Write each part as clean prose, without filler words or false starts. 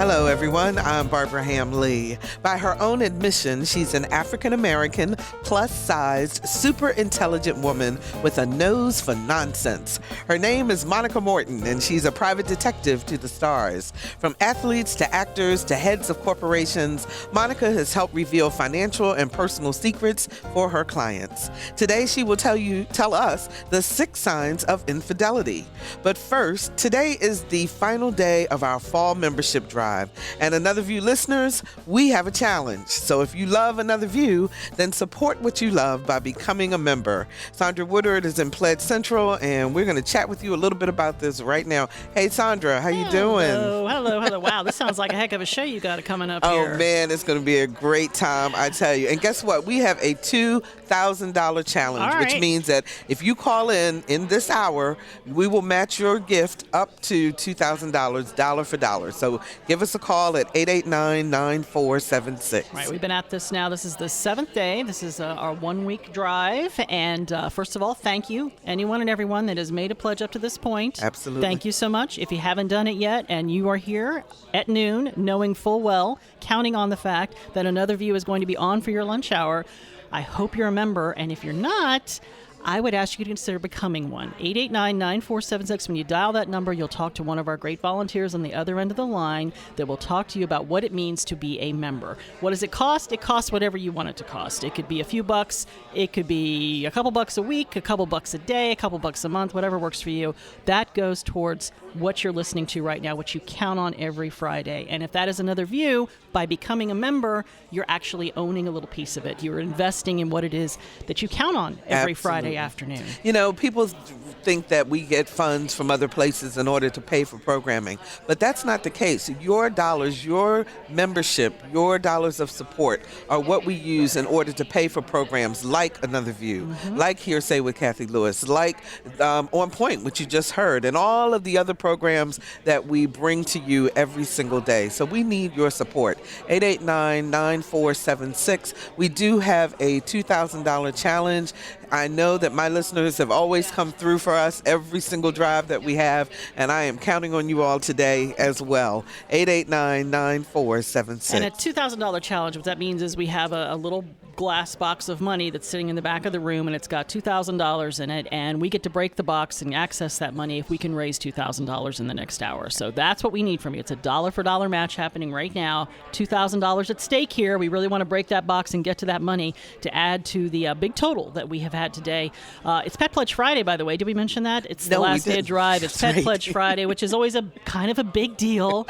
Hello, everyone. I'm Barbara Ham Lee. By her own admission, she's an African-American, plus-sized, super intelligent woman with a nose for nonsense. Her name is Monica Morton, and she's a private detective to the stars. From athletes to actors to heads of corporations, Monica has helped reveal financial and personal secrets for her clients. Today, she will tell us the 6 signs of infidelity. But first, today is the final day of our fall membership drive. And Another View listeners, we have a challenge. So if you love Another View, then support what you love by becoming a member. Sandra Woodard is in Pledge Central, and we're going to chat with you a little bit about this right now. Hey, Sandra, how you doing? Hello. Wow, this sounds like a heck of a show you got coming up here. Oh, man, it's going to be a great time, I tell you. And guess what? We have a $2,000 challenge, which means that if you call in this hour, we will match your gift up to $2,000, dollar for dollar. So give us a call at 889-9476. Right, we've been at this now. This is the 7th day. This is our 1-week drive. And first of all, thank you, anyone and everyone that has made a pledge up to this point. Absolutely. Thank you so much. If you haven't done it yet and you are here at noon, knowing full well, counting on the fact that Another View is going to be on for your lunch hour, I hope you're a member. And if you're not, I would ask you to consider becoming one. 889-9476. When you dial that number, you'll talk to one of our great volunteers on the other end of the line that will talk to you about what it means to be a member. What does it cost? It costs whatever you want it to cost. It could be a few bucks. It could be a couple bucks a week, a couple bucks a day, a couple bucks a month, whatever works for you. That goes towards what you're listening to right now, what you count on every Friday. And if that is Another View, by becoming a member, you're actually owning a little piece of it. You're investing in what it is that you count on every Friday afternoon. You know, people think that we get funds from other places in order to pay for programming, but that's not the case. Your dollars, your membership, your dollars of support are what we use in order to pay for programs like Another View, like Hearsay with Kathy Lewis, like On Point, which you just heard, and all of the other programs that we bring to you every single day. So we need your support. 889-9476. We do have a $2,000 challenge. I know that my listeners have always come through for us every single drive that we have, and I am counting on you all today as well. 889-9476. And a $2,000 challenge, what that means is we have a little glass box of money that's sitting in the back of the room, and it's got $2,000 in it, and we get to break the box and access that money if we can raise $2,000 in the next hour. So that's what we need from you. It's a dollar-for-dollar match happening right now. $2,000 at stake here. We really want to break that box and get to that money to add to the big total that we have had today. It's Pet Pledge Friday, by the way. Did we mention that? It's the last day of drive. It's Pet Pledge Friday, which is always a kind of a big deal.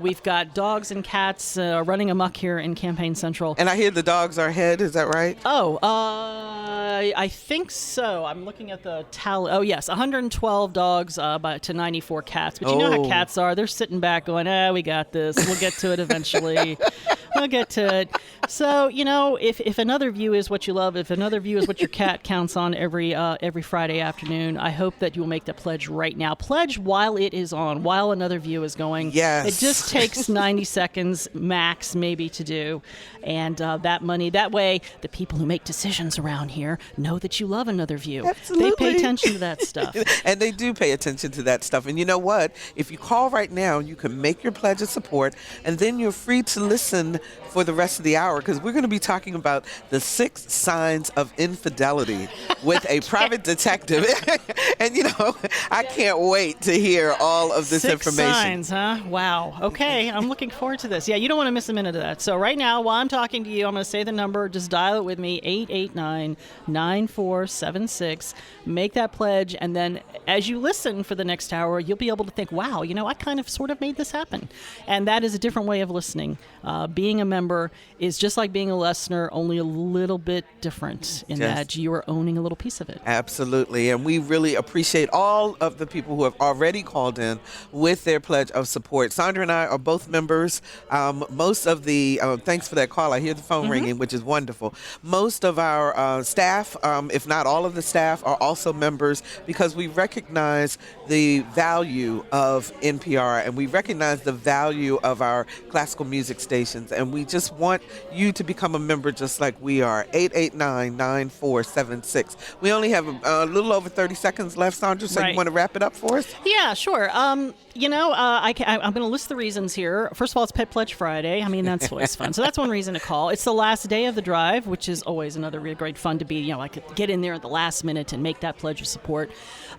We've got dogs and cats running amok here in Campaign Central. And I hear the dogs are ahead. Is that right? Oh, I think so. I'm looking at the tally. Oh, yes, 112 dogs to 94 cats. But you know how cats are. They're sitting back going, we got this. We'll get to it eventually. We'll get to it. So, you know, if Another View is what you love, if Another View is what your cat counts on every Friday afternoon, I hope that you will make the pledge right now. Pledge while it is on, while Another View is going. Yes. It just takes 90 seconds max maybe to do. And that money, that way, the people who make decisions around here know that you love Another View. Absolutely. They pay attention to that stuff. And they do pay attention to that stuff. And you know what? If you call right now, you can make your pledge of support, and then you're free to listen for the rest of the hour, because we're going to be talking about the 6 signs of infidelity with a private detective. And, you know, I can't wait to hear all of this 6 information. signs, huh? Wow. Okay, I'm looking forward to this. Yeah, you don't want to miss a minute of that. So right now, while I'm talking to you, I'm going to say the number. Just dial it with me, 889-9476. Make that pledge, and then as you listen for the next hour, you'll be able to think, wow, you know, I kind of sort of made this happen. And that is a different way of listening. Being a member is just like being a listener, only a little bit different in that you are owning a little piece of it. Absolutely. And we really appreciate all of the people who have already called in with their pledge of support. Sandra and I are both members. Most of the, thanks for that call. I hear the phone ringing, which is wonderful. Most of our staff, if not all of the staff, are also members, because we recognize the value of NPR, and we recognize the value of our classical music stations. and we just want you to become a member just like we are. 889-9476. We only have a little over 30 seconds left, Sandra, so you want to wrap it up for us? Yeah, sure. I'm going to list the reasons here. First of all, it's Pet Pledge Friday. I mean, that's always fun. So that's one reason to call. It's the last day of the drive, which is always another really great fun to be, get in there at the last minute and make that pledge of support.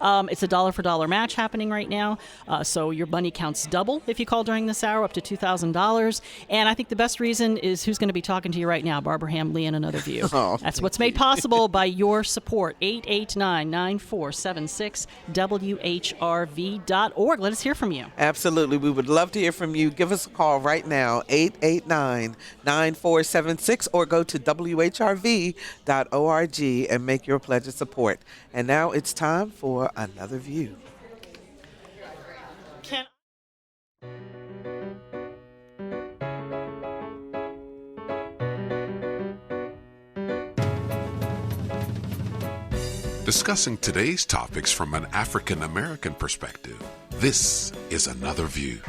It's a dollar for dollar match happening right now. So your money counts double if you call during this hour, up to $2,000. And I think the best reason is who's going to be talking to you right now, Barbara Ham-Lee and Another View. That's what's made possible by your support. 889-9476, WHRV.org. Let us hear from you. Absolutely. We would love to hear from you. Give us a call right now, 889-9476, or go to WHRV.org and make your pledge of support. And now it's time for Another View. Discussing today's topics from an African American perspective, this is Another View.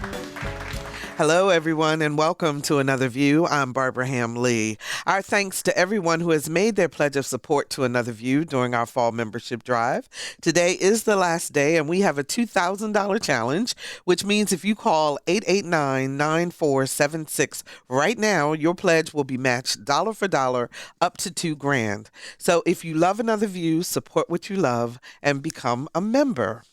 Hello, everyone, and welcome to Another View. I'm Barbara Ham-Lee. Our thanks to everyone who has made their pledge of support to Another View during our fall membership drive. Today is the last day, and we have a $2,000 challenge, which means if you call 889-9476 right now, your pledge will be matched dollar for dollar up to $2,000. So if you love Another View, support what you love and become a member.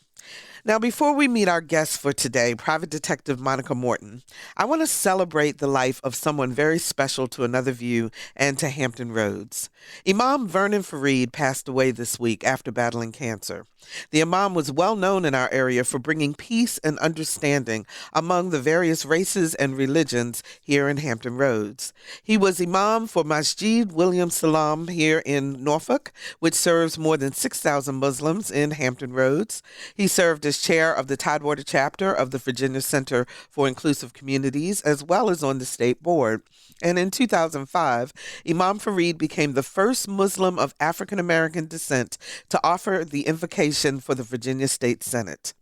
Now, before we meet our guest for today, Private Detective Monica Morton, I want to celebrate the life of someone very special to Another View and to Hampton Roads. Imam Vernon Fareed passed away this week after battling cancer. The Imam was well known in our area for bringing peace and understanding among the various races and religions here in Hampton Roads. He was Imam for Masjid William Salam here in Norfolk, which serves more than 6,000 Muslims in Hampton Roads. He served as chair of the Tidewater chapter of the Virginia Center for Inclusive Communities, as well as on the state board. And in 2005, Imam Fareed became the first Muslim of African American descent to offer the invocation for the Virginia State Senate.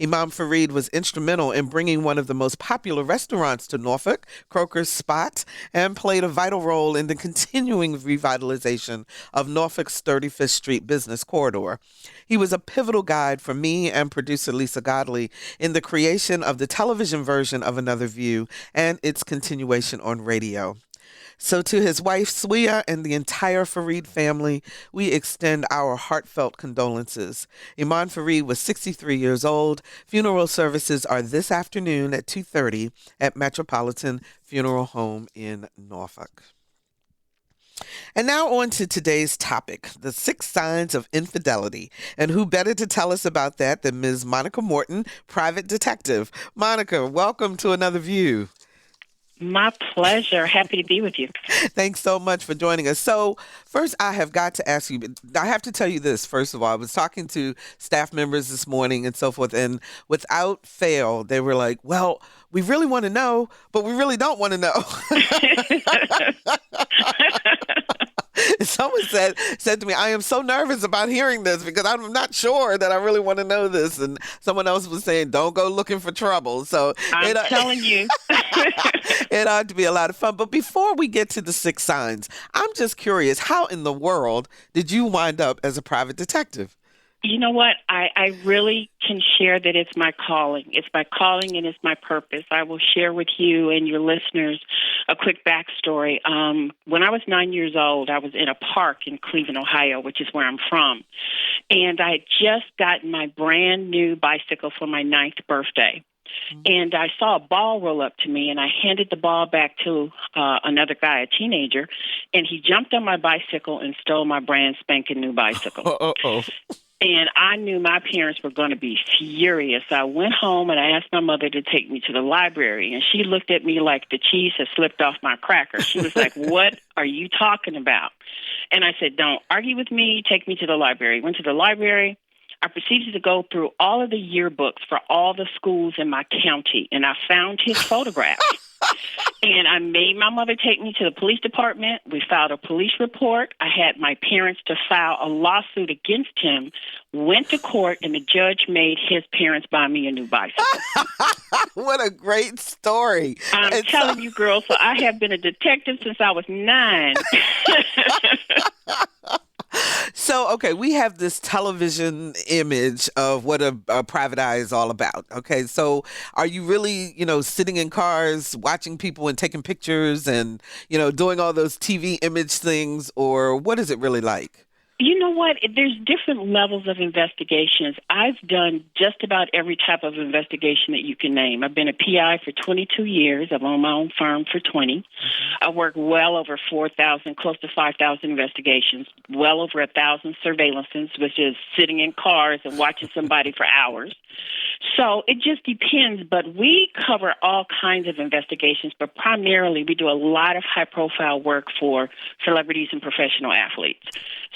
Imam Fareed was instrumental in bringing one of the most popular restaurants to Norfolk, Croker's Spot, and played a vital role in the continuing revitalization of Norfolk's 35th Street business corridor. He was a pivotal guide for me and producer Lisa Godley in the creation of the television version of Another View and its continuation on radio. So to his wife, Swiya, and the entire Fareed family, we extend our heartfelt condolences. Imam Fareed was 63 years old. Funeral services are this afternoon at 2:30 at Metropolitan Funeral Home in Norfolk. And now on to today's topic, the 6 signs of infidelity. And who better to tell us about that than Ms. Monica Morton, private detective. Monica, welcome to Another View. My pleasure. Happy to be with you. Thanks so much for joining us. So first, I have got to ask you, I have to tell you this, first of all. I was talking to staff members this morning and so forth, and without fail, they were like, well, we really want to know, but we really don't want to know. Someone said to me, I am so nervous about hearing this because I'm not sure that I really want to know this. And someone else was saying, don't go looking for trouble. So I'm telling you. It ought to be a lot of fun. But before we get to the 6 signs, I'm just curious, how in the world did you wind up as a private detective? You know what? I really can share that it's my calling. It's my calling and it's my purpose. I will share with you and your listeners a quick backstory. When I was 9 years old, I was in a park in Cleveland, Ohio, which is where I'm from. And I had just gotten my brand new bicycle for my 9th birthday. And I saw a ball roll up to me, and I handed the ball back to another guy, a teenager, and he jumped on my bicycle and stole my brand spanking new bicycle. And I knew my parents were going to be furious. I went home and I asked my mother to take me to the library, and she looked at me like the cheese had slipped off my cracker. She was like, what are you talking about? And I said, don't argue with me. Take me to the library. Went to the library. I proceeded to go through all of the yearbooks for all the schools in my county, and I found his photograph. And I made my mother take me to the police department. We filed a police report. I had my parents to file a lawsuit against him, went to court, and the judge made his parents buy me a new bicycle. What a great story. I'm telling you, girl, so I have been a detective since I was 9. So, okay, we have this television image of what a private eye is all about. Okay, so are you really, sitting in cars, watching people and taking pictures and, doing all those TV image things, or what is it really like? You know what? There's different levels of investigations. I've done just about every type of investigation that you can name. I've been a PI for 22 years. I've owned my own firm for 20. I work well over 4,000, close to 5,000 investigations, well over 1,000 surveillances, which is sitting in cars and watching somebody for hours. So it just depends, but we cover all kinds of investigations, but primarily we do a lot of high-profile work for celebrities and professional athletes.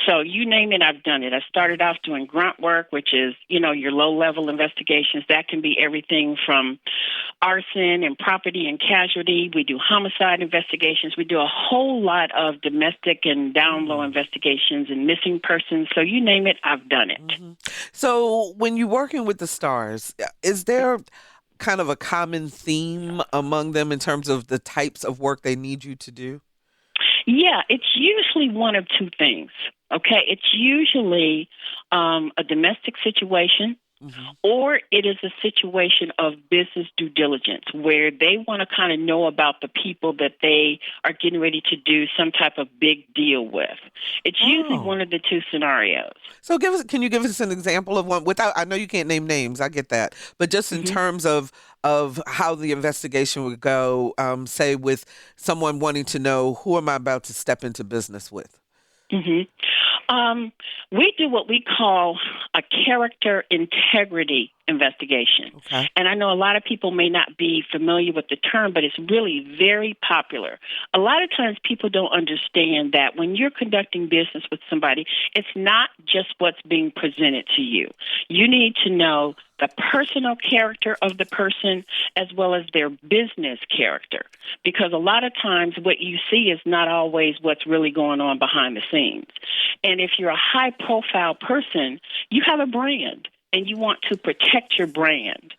So you name it, I've done it. I started off doing grunt work, which is, your low-level investigations. That can be everything from arson and property and casualty. We do homicide investigations. We do a whole lot of domestic and down-low investigations and missing persons. So you name it, I've done it. Mm-hmm. So when you're working with the stars, is there kind of a common theme among them in terms of the types of work they need you to do? Yeah, it's usually one of two things. Okay, it's usually a domestic situation, or it is a situation of business due diligence where they want to kind of know about the people that they are getting ready to do some type of big deal with. It's usually one of the two scenarios. So can you give us an example of one without, I know you can't name names, I get that, but just in terms of how the investigation would go, say with someone wanting to know, who am I about to step into business with? We do what we call a character integrity investigation. Okay. And I know a lot of people may not be familiar with the term, but it's really very popular. A lot of times people don't understand that when you're conducting business with somebody, it's not just what's being presented to you. You need to know the personal character of the person as well as their business character. Because a lot of times what you see is not always what's really going on behind the scenes. And if you're a high-profile person, you have a brand, and you want to protect your brand.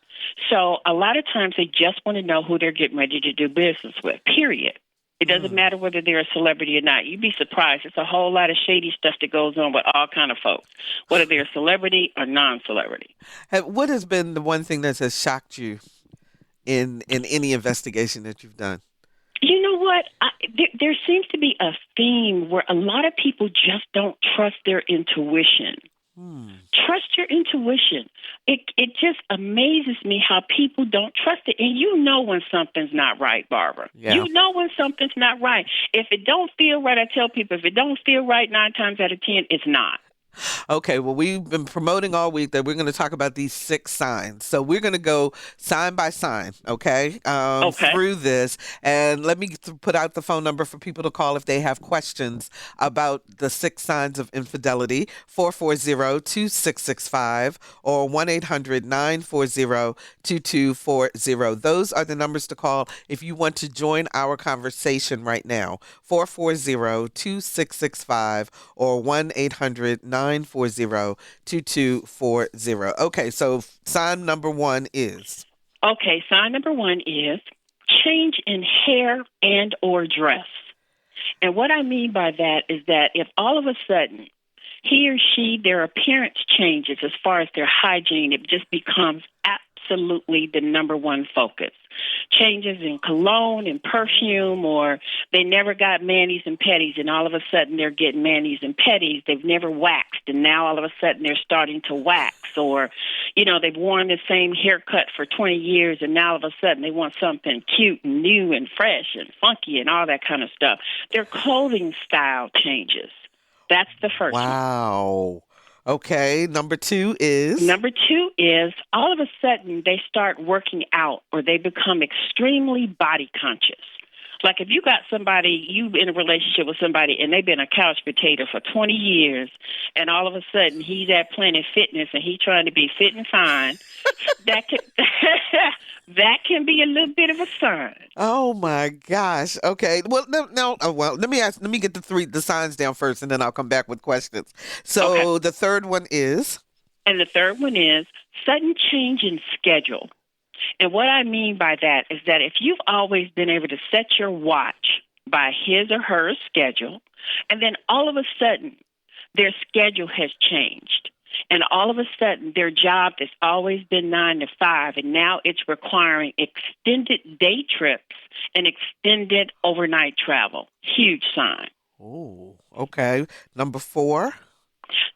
So a lot of times they just want to know who they're getting ready to do business with, period. It doesn't matter whether they're a celebrity or not. You'd be surprised. It's a whole lot of shady stuff that goes on with all kind of folks, whether they're a celebrity or non-celebrity. What has been the one thing that has shocked you in any investigation that you've done? You know what? There seems to be a theme where a lot of people just don't trust their intuition. Trust your intuition. It just amazes me how people don't trust it. And you know when something's not right, Barbara. Yeah. You know when something's not right. If it don't feel right, I tell people, if it don't feel right 9 times out of 10, it's not. Okay, well, we've been promoting all week that we're going to talk about these 6 signs. So we're going to go sign by sign, okay, through this. And let me put out the phone number for people to call if they have questions about the 6 signs of infidelity, 440-2665 or 1-800-940-2240. Those are the numbers to call if you want to join our conversation right now, 440-2665 or 1-800-940-2240. Okay, so sign number 1 is? Okay, sign number 1 is change in hair and or dress. And what I mean by that is that if all of a sudden he or she, their appearance changes as far as their hygiene, it just becomes absolutely the number 1 focus. Changes in cologne and perfume, or they never got manis and petties, and all of a sudden they're getting manis and petties. They've never waxed, and now all of a sudden they're starting to wax. Or, they've worn the same haircut for 20 years, and now all of a sudden they want something cute and new and fresh and funky and all that kind of stuff. Their clothing style changes. That's the first one. Wow. Okay, number 2 is? Number 2 is all of a sudden they start working out or they become extremely body conscious. Like if you got somebody, you in a relationship with somebody and they've been a couch potato for 20 years and all of a sudden he's at Planet Fitness and he's trying to be fit and fine, that could that can be a little bit of a sign. Oh my gosh. Okay. Well, no. Well, let me get the signs down first, and then I'll come back with questions. Okay. So the third one is. And the third one is sudden change in schedule. And what I mean by that is that if you've always been able to set your watch by his or her schedule, and then all of a sudden their schedule has changed, and all of a sudden their job that's always been 9 to 5, and now it's requiring extended day trips and extended overnight travel. Huge sign. Oh, okay. Number 4.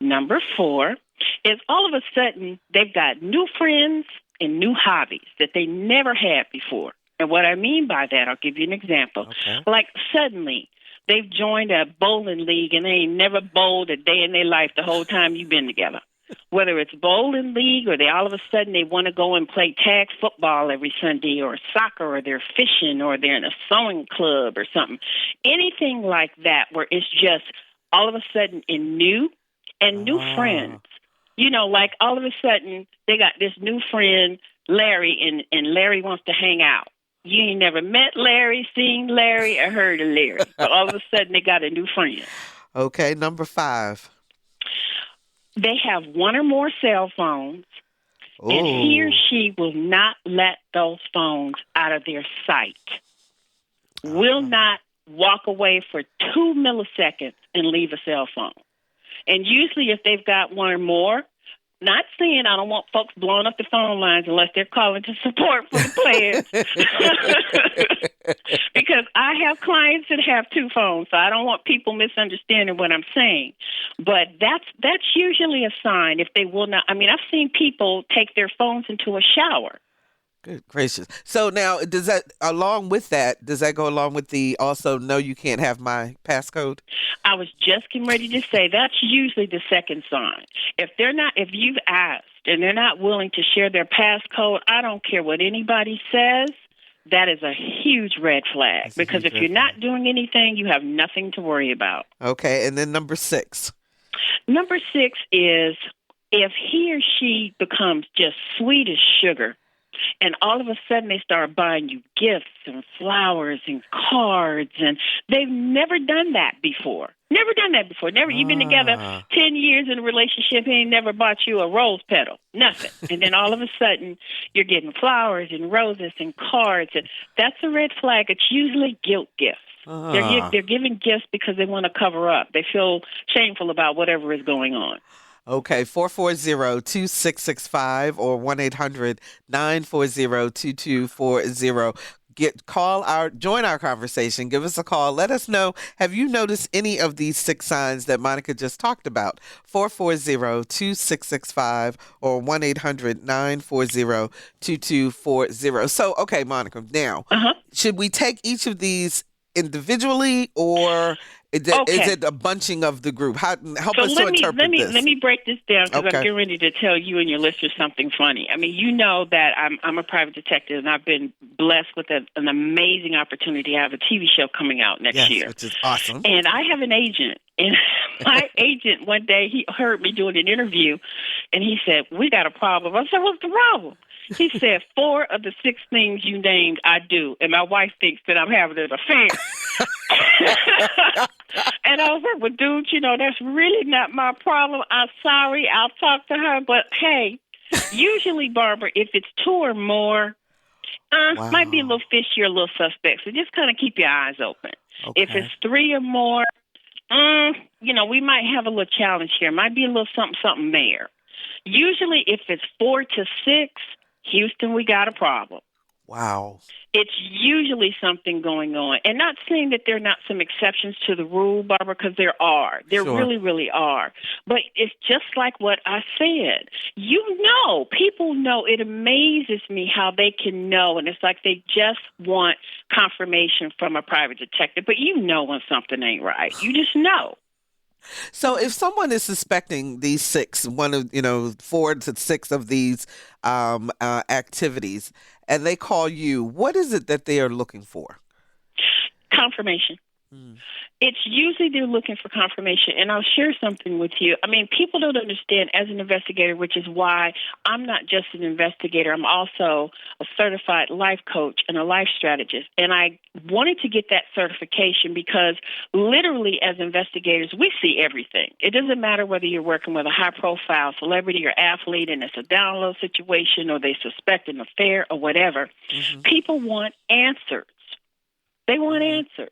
Number 4 is all of a sudden they've got new friends and new hobbies that they never had before. And what I mean by that, I'll give you an example. Okay. Like suddenly they've joined a bowling league and they ain't never bowled a day in their life the whole time you've been together. Whether it's bowling league or they all of a sudden they want to go and play tag football every Sunday or soccer or they're fishing or they're in a sewing club or something. Anything like that where it's just all of a sudden in new and new friends. You know, like all of a sudden they got this new friend, Larry, and Larry wants to hang out. You ain't never met Larry, seen Larry, or heard of Larry. But all of a sudden they got a new friend. Okay, number 5. They have one or more cell phones, and he or she will not let those phones out of their sight. Will not walk away for 2 milliseconds and leave a cell phone. And usually if they've got one or more, not saying I don't want folks blowing up the phone lines unless they're calling to support for the plans. Because I have clients that have 2 phones, so I don't want people misunderstanding what I'm saying. But that's usually a sign if they will not. I mean, I've seen people take their phones into a shower. Good gracious. So now, does that go along with the also, no, you can't have my passcode? I was just getting ready to say that's usually the second sign. If you've asked and they're not willing to share their passcode, I don't care what anybody says, that is a huge red flag. Because if you're not doing anything, you have nothing to worry about. Okay, and then number 6. Number 6 is if he or she becomes just sweet as sugar, and all of a sudden they start buying you gifts and flowers and cards, and they've never done that before. Never done that before. Never. You've been together 10 years in a relationship, he ain't never bought you a rose petal. Nothing. And then all of a sudden you're getting flowers and roses and cards, and that's a red flag. It's usually guilt gifts. They're giving gifts because they want to cover up. They feel shameful about whatever is going on. Okay, 440-2665 or 1-800-940-2240. Join our conversation. Give us a call. Let us know. Have you noticed any of these 6 signs that Monica just talked about? 440-2665 or 1-800-940-2240. So, okay, Monica, now, should we take each of these individually, or is it a bunching of the group? Help us to interpret this. Let me break this down because I'm getting ready to tell you and your listeners something funny. I mean, you know that I'm a private detective, and I've been blessed with an amazing opportunity. I have a TV show coming out next year, which is awesome. And I have an agent, and my agent one day he heard me doing an interview, and he said, "We got a problem." I said, "What's the problem?" He said, 4 of the 6 things you named, I do. And my wife thinks that I'm having an affair. And I was like, well, dude, that's really not my problem. I'm sorry. I'll talk to her. But, hey, usually, Barbara, if it's 2 or more, might be a little fishy or a little suspect. So just kind of keep your eyes open. Okay. If it's 3 or more, we might have a little challenge here. Might be a little something there. Usually, if it's 4 to 6, Houston, we got a problem. Wow. It's usually something going on. And not saying that there are not some exceptions to the rule, Barbara, because there are. There really, really are. But it's just like what I said. People know. It amazes me how they can know. And it's like they just want confirmation from a private detective. But you know when something ain't right. You just know. So if someone is suspecting these 6, 4 to 6 of these activities, and they call you, what is it that they are looking for? Confirmation. It's usually they're looking for confirmation. And I'll share something with you. I mean, people don't understand as an investigator, which is why I'm not just an investigator. I'm also a certified life coach and a life strategist. And I wanted to get that certification because literally as investigators, we see everything. It doesn't matter whether you're working with a high-profile celebrity or athlete and it's a down low situation or they suspect an affair or whatever. People want answers. They want answers.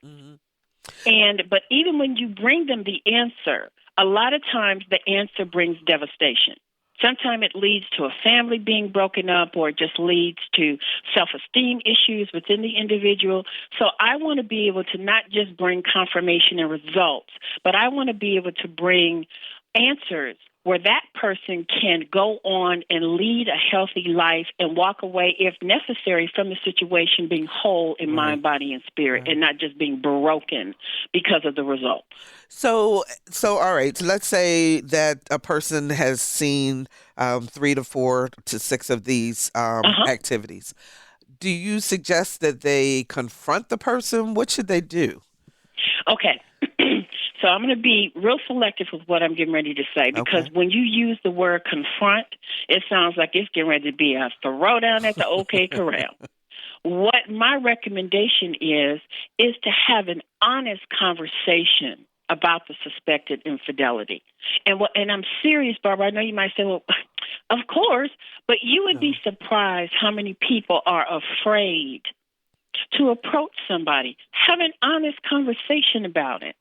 But even when you bring them the answer, a lot of times the answer brings devastation. Sometimes it leads to a family being broken up or it just leads to self-esteem issues within the individual. So I want to be able to not just bring confirmation and results, but I want to be able to bring answers where that person can go on and lead a healthy life and walk away, if necessary, from the situation being whole in mind, body, and spirit, and not just being broken because of the results. So all right. So let's say that a person has seen 3 to 4 to 6 of these activities. Do you suggest that they confront the person? What should they do? Okay. So I'm going to be real selective with what I'm getting ready to say, because when you use the word confront, it sounds like it's getting ready to be a throwdown at the OK Corral. What my recommendation is to have an honest conversation about the suspected infidelity. And I'm serious, Barbara. I know you might say, well, of course, but you would be surprised how many people are afraid to approach somebody. Have an honest conversation about it.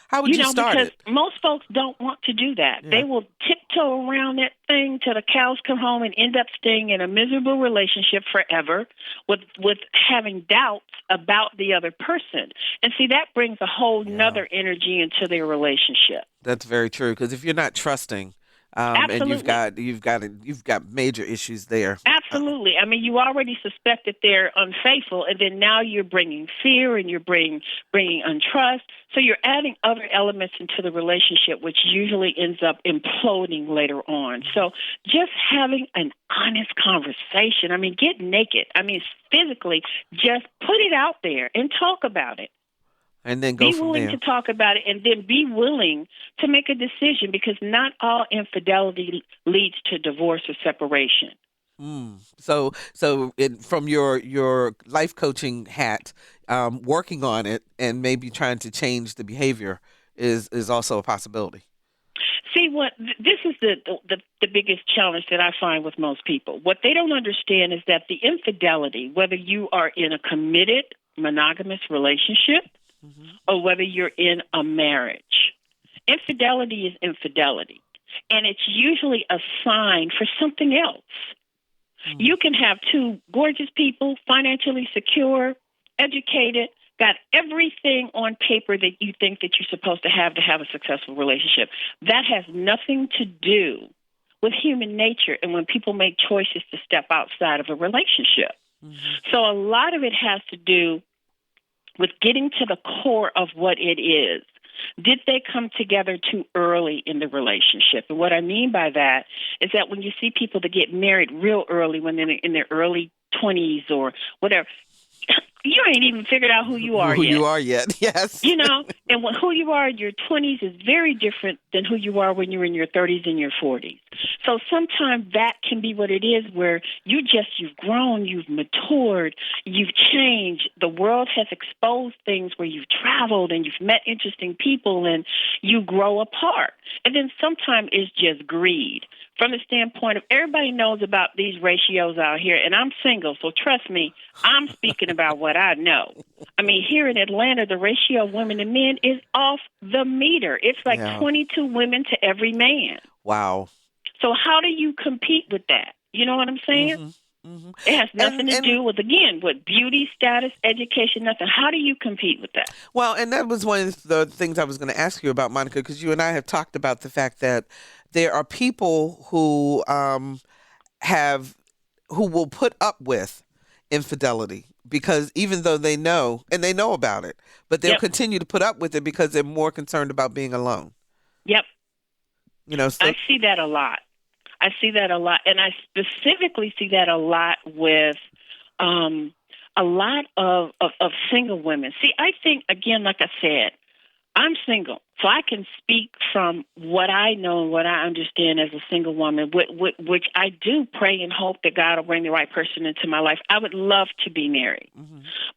How would you start because it? Most folks don't want to do that. Yeah. They will tiptoe around that thing till the cows come home and end up staying in a miserable relationship forever with having doubts about the other person. And see, that brings a whole nother energy into their relationship. That's very true, because if you're not trusting, and you've got major issues there. Absolutely. I mean, you already suspect that they're unfaithful, and then now you're bringing fear and you're bringing untrust. So you're adding other elements into the relationship, which usually ends up imploding later on. So just having an honest conversation. I mean, get naked. I mean, physically, just put it out there and talk about it. And then go be willing to talk about it, and then be willing to make a decision, because not all infidelity leads to divorce or separation. So from your life coaching hat, working on it and maybe trying to change the behavior is also a possibility. See, this is the biggest challenge that I find with most people. What they don't understand is that the infidelity, whether you are in a committed monogamous relationship, or whether you're in a marriage. Infidelity is infidelity, and it's usually a sign for something else. You can have two gorgeous people, financially secure, educated, got everything on paper that you think that you're supposed to have a successful relationship. That has nothing to do with human nature and when people make choices to step outside of a relationship. So a lot of it has to do with getting to the core of what it is. Did they come together too early in the relationship? And what I mean by that is that when you see people that get married real early, when they're in their early 20s or whatever, you ain't even figured out who you are yet. Yes. And who you are in your 20s is very different than who you are when you're in your 30s and your 40s. So sometimes that can be what it is, where you've grown, you've matured, you've changed. The world has exposed things where you've traveled and you've met interesting people and you grow apart. And then sometimes it's just greed. From the standpoint of everybody knows about these ratios out here, and I'm single, so trust me, I'm speaking about what I know. I mean, here in Atlanta, the ratio of women and men is off the meter. It's like 22 women to every man. Wow. So how do you compete with that? You know what I'm saying? It has nothing to do with beauty, status, education, nothing. How do you compete with that? Well, and that was one of the things I was going to ask you about, Monica, because you and I have talked about the fact that there are people who will put up with infidelity, because even though they know about it, but they'll continue to put up with it because they're more concerned about being alone. Yep. So I see that a lot. And I specifically see that a lot with a a lot of single women. See, I think, again, like I said, I'm single, so I can speak from what I know and what I understand as a single woman, which I do pray and hope that God will bring the right person into my life. I would love to be married,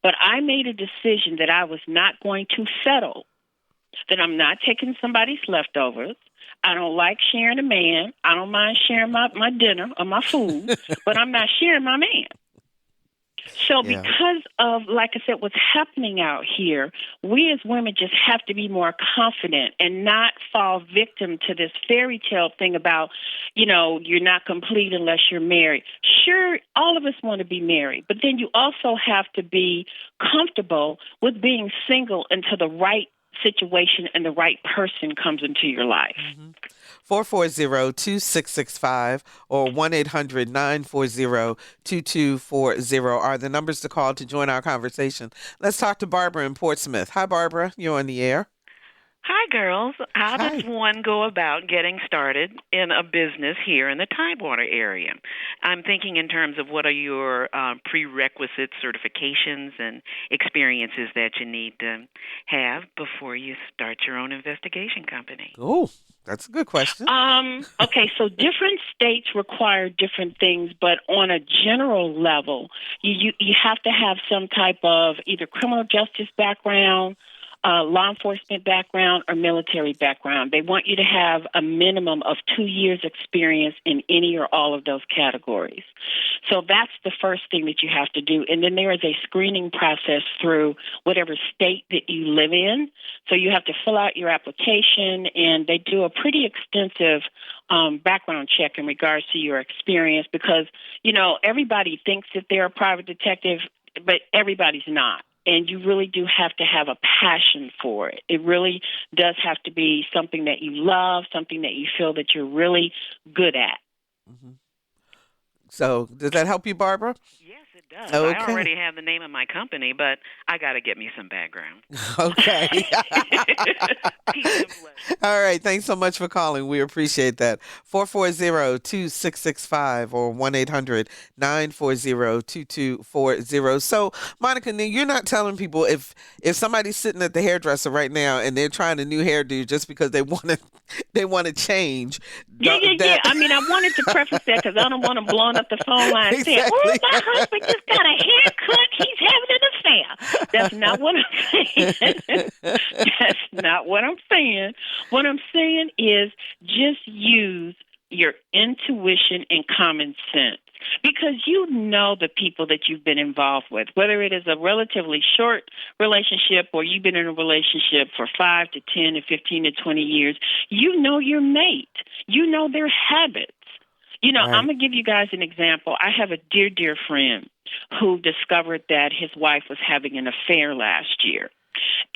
but I made a decision that I was not going to settle, that I'm not taking somebody's leftovers. I don't like sharing a man. I don't mind sharing my dinner or my food, but I'm not sharing my man. So because of, like I said, what's happening out here, we as women just have to be more confident and not fall victim to this fairy tale thing about, you're not complete unless you're married. Sure, all of us want to be married, but then you also have to be comfortable with being single until the right situation and the right person comes into your life. 440-2665 or 1-800-940-2240 are the numbers to call to join our conversation. Let's talk to Barbara in Portsmouth. Hi, Barbara. You're on the air. Hi, girls. How Hi. does one go about getting started in a business here in the Tidewater area? I'm thinking in terms of what are your prerequisite certifications and experiences that you need to have before you start your own investigation company. Oh, that's a good question. Okay, so different states require different things, but on a general level, you have to have some type of either criminal justice background, law enforcement background, or military background. They want you to have a minimum of 2 years experience in any or all of those categories. So that's the first thing that you have to do. And then there is a screening process through whatever state that you live in. So you have to fill out your application, and they do a pretty extensive background check in regards to your experience because, everybody thinks that they're a private detective, but everybody's not. And you really do have to have a passion for it. It really does have to be something that you love, something that you feel that you're really good at. So does that help you, Barbara? Yes, it does. Okay. I already have the name of my company, but I got to get me some background. Okay. Peace and blessings. All right. Thanks so much for calling. We appreciate that. 440-2665 or 1-800-940-2240. So, Monica, now you're not telling people if somebody's sitting at the hairdresser right now and they're trying a new hairdo just because they want to change. Yeah. I mean, I wanted to preface that because I don't want them blowing up the phone line saying, Exactly. "Oh, my husband just got a haircut. He's having an affair." That's not what I'm saying. That's not what I'm saying. What I'm saying is just use your intuition and common sense. Because you know the people that you've been involved with, whether it is a relatively short relationship or you've been in a relationship for 5 to 10 to 15 to 20 years, you know your mate. You know their habits. Right. I'm going to give you guys an example. I have a dear, dear friend who discovered that his wife was having an affair last year.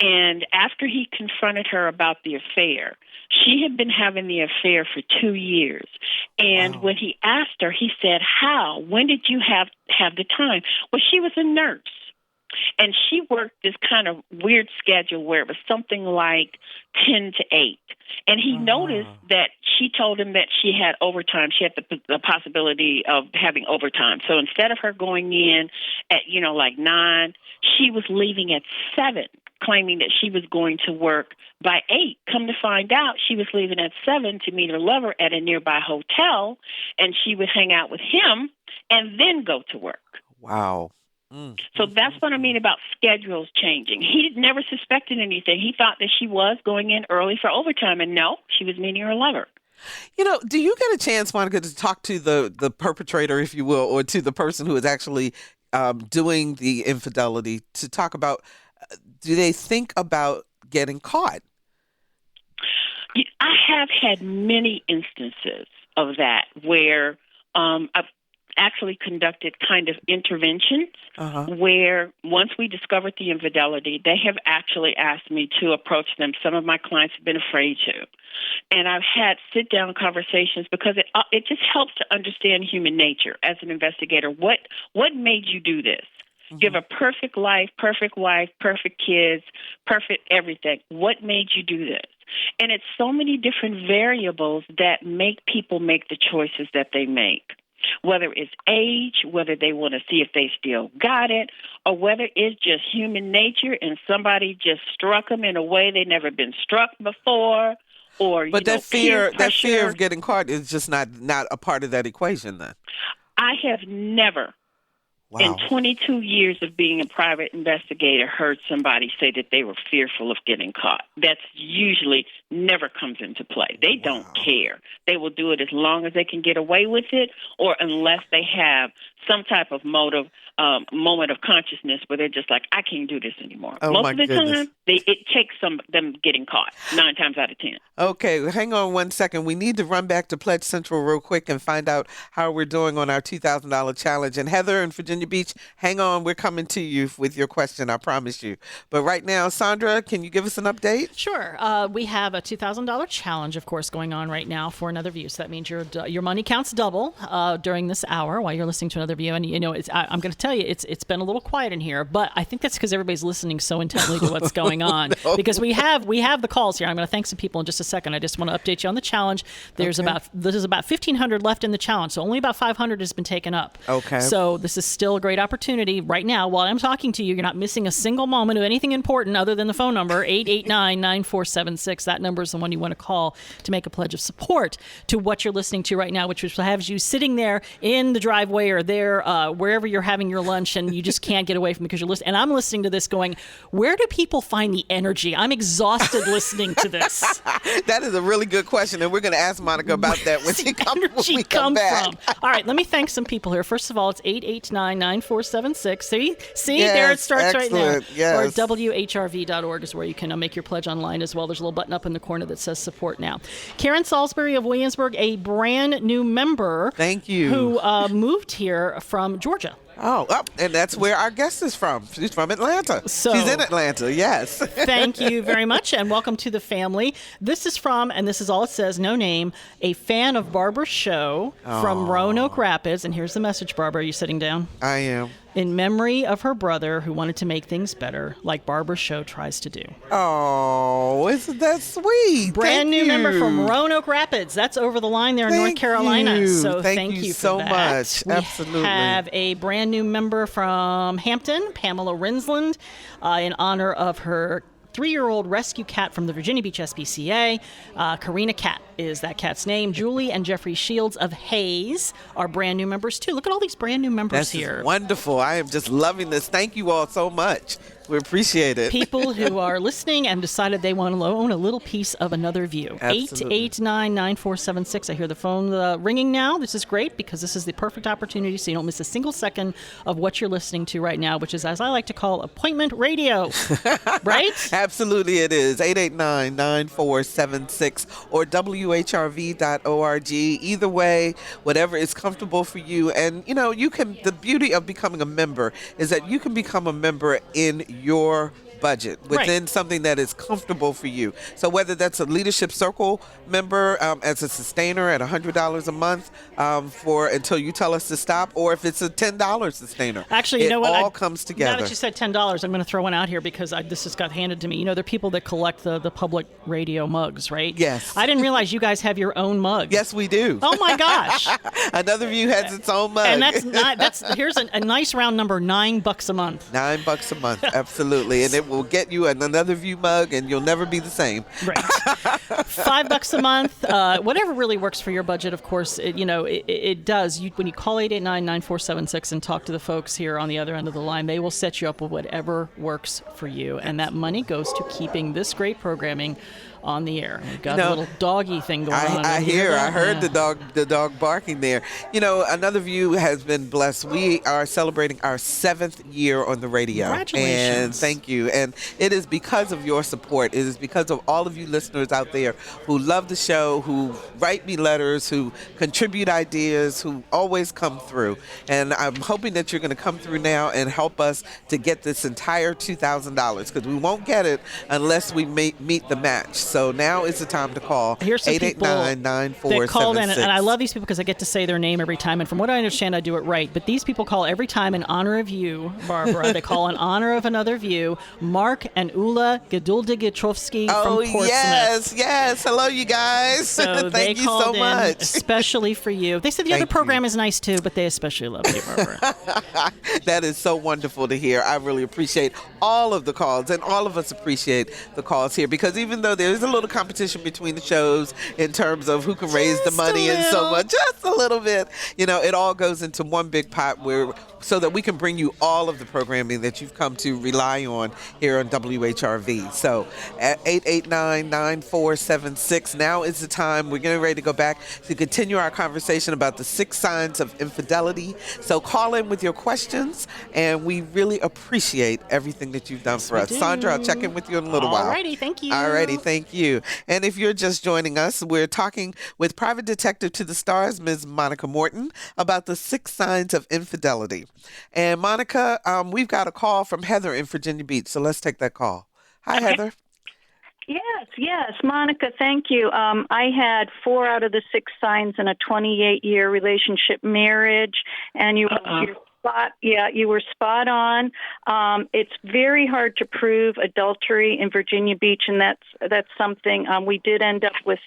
And after he confronted her about the affair, she had been having the affair for 2 years. And when he asked her, he said, "How? When did you have the time?" Well, she was a nurse. And she worked this kind of weird schedule where it was something like 10 to 8. And he noticed that she told him that she had overtime. She had the possibility of having overtime. So instead of her going in at, like 9, she was leaving at 7, claiming that she was going to work by 8. Come to find out, she was leaving at 7 to meet her lover at a nearby hotel, and she would hang out with him and then go to work. Wow. So that's what I mean about schedules changing. He never suspected anything. He thought that she was going in early for overtime, and no, she was meeting her lover. Do you get a chance, Monica, to talk to the perpetrator, if you will, or to the person who is actually doing the infidelity, to talk about, do they think about getting caught? I have had many instances of that where I've actually conducted kind of interventions where once we discovered the infidelity, they have actually asked me to approach them. Some of my clients have been afraid to. And I've had sit-down conversations because it just helps to understand human nature as an investigator. What made you do this? You have a perfect life, perfect wife, perfect kids, perfect everything. What made you do this? And it's so many different variables that make people make the choices that they make. whether it's age, whether they want to see if they still got it, or whether it's just human nature and somebody just struck them in a way they never been struck before, or But that fear pressure. of getting caught is just not a part of that equation then. I have never, Wow. in 22 years of being a private investigator, heard somebody say that they were fearful of getting caught. That's usually never comes into play. They don't care. They will do it as long as they can get away with it, or unless they have some type of moment of consciousness where they're just like, I can't do this anymore. Oh, Most my of the goodness. time, it takes them getting caught 9 times out of 10. Okay, hang on one second. We need to run back to Pledge Central real quick and find out how we're doing on our $2,000 challenge. And Heather in Virginia Beach, hang on. We're coming to you with your question, I promise you. But right now, Sandra, can you give us an update? Sure. We have a $2,000 challenge, of course, going on right now for another view. So that means your money counts double during this hour while you're listening to another view. And, you know, I'm going to tell you, it's been a little quiet in here, but I think that's because everybody's listening so intently to what's going on. No. Because we have the calls here. I'm going to thank some people in just a second. I just want to update you on the challenge. There's about 1,500 left in the challenge, so only about 500 has been taken up. Okay. So this is still a great opportunity right now. While I'm talking to you, you're not missing a single moment of anything important other than the phone number 889-9476. That number is the one you want to call to make a pledge of support to what you're listening to right now, which has you sitting there in the driveway or there wherever you're having your lunch, and you just can't get away from it because you're listening. And I'm listening to this going, where do people find the energy? I'm exhausted listening to this. That is a really good question, and we're going to ask Monica about that when we come back. From? All right, let me thank some people here. First of all, it's 889-9476. See, Yes, there it starts right there. excellent, yes. Or WHRV.org is where you can make your pledge online as well. There's a little button up in the corner that says support now. Karen Salisbury of Williamsburg, a brand new member. Thank you. Who moved here from Georgia. Oh, and that's where our guest is from. She's from Atlanta. So- She's in Atlanta, yes. Thank you very much, and welcome to the family. This is from, and this is all it says, no name, a fan of Barbara's show from Roanoke Rapids. And here's the message, Barbara. Are you sitting down? I am. In memory of her brother who wanted to make things better, like Barbara's show tries to do. Oh, isn't that sweet? Brand Thank new you. member from Roanoke Rapids. That's over the line there in North Thank Carolina. you. So Thank you for so that. much. We Absolutely. have a brand new member from Hampton, Pamela Rinsland, in honor of her 3-year-old rescue cat from the Virginia Beach SPCA. Karina Cat is that cat's name. Julie and Jeffrey Shields of Hayes are brand new members too. Look at all these brand new members That's here. wonderful. I am just loving this. Thank you all so much. We appreciate it. People who are listening and decided they want to own a little piece of another view. Absolutely. 889-9476. I hear the phone ringing now. This is great because this is the perfect opportunity so you don't miss a single second of what you're listening to right now, which is, as I like to call, appointment radio. Right? Absolutely it is. 889-9476 or WHRV.org. Either way, whatever is comfortable for you. And, you know, the beauty of becoming a member is that you can become a member in your budget within something that is comfortable for you. So whether that's a leadership circle member as a sustainer at $100 a month for until you tell us to stop, or if it's a $10 sustainer. Actually, you know what? It all comes together. Now that you said $10, I'm going to throw one out here because this just got handed to me. You know, there are people that collect the public radio mugs, right? Yes. I didn't realize you guys have your own mug. Yes, we do. Oh my gosh. Another View has its own mug. And here's a nice round number, $9 a month. $9 a month, absolutely, and it will get you another View mug, and you'll never be the same. Right. $5 a month, whatever really works for your budget. Of course, it does. When you call 889-9476 and talk to the folks here on the other end of the line, they will set you up with whatever works for you, and that money goes to keeping this great programming on the air. We've got a little doggy thing going on. I heard the dog barking there. You know, Another View has been blessed. We are celebrating our 7th year on the radio. Congratulations. And thank you. And it is because of your support. It is because of all of you listeners out there who love the show, who write me letters, who contribute ideas, who always come through. And I'm hoping that you're going to come through now and help us to get this entire $2,000, because we won't get it unless we meet the match. So now is the time to call. Here's some people 889-9476. that called in, and I love these people because I get to say their name every time. And from what I understand, I do it right. But these people call every time in honor of you, Barbara. They call in honor of Another View. Mark and Ula Geduldigetrovsky Oh, from Portsmouth. yes. Hello, you guys. So Thank they you so called in much. especially for you. They said the other Thank program you. is nice too, but they especially love you, Barbara. That is so wonderful to hear. I really appreciate all of the calls, and all of us appreciate the calls here, because even though there is a little competition between the shows in terms of who can raise the Just a money and so little. much, just a little bit, it all goes into one big pot so that we can bring you all of the programming that you've come to rely on here on WHRV. So at 889-9476, now is the time. We're getting ready to go back to continue our conversation about the 6 signs of infidelity. So call in with your questions, and we really appreciate everything that you've done for us. do. Sandra, I'll check in with you in a little while. Alrighty, thank you. Alrighty, thank you. And if you're just joining us, we're talking with Private Detective to the Stars, Ms. Monica Morton, about the 6 signs of infidelity. And Monica, we've got a call from Heather in Virginia Beach, so let's take that call. Hi, Heather. Yes, Monica, thank you. I had 4 out of the 6 signs in a 28-year relationship marriage, and you were spot on. It's very hard to prove adultery in Virginia Beach, and that's something we did end up with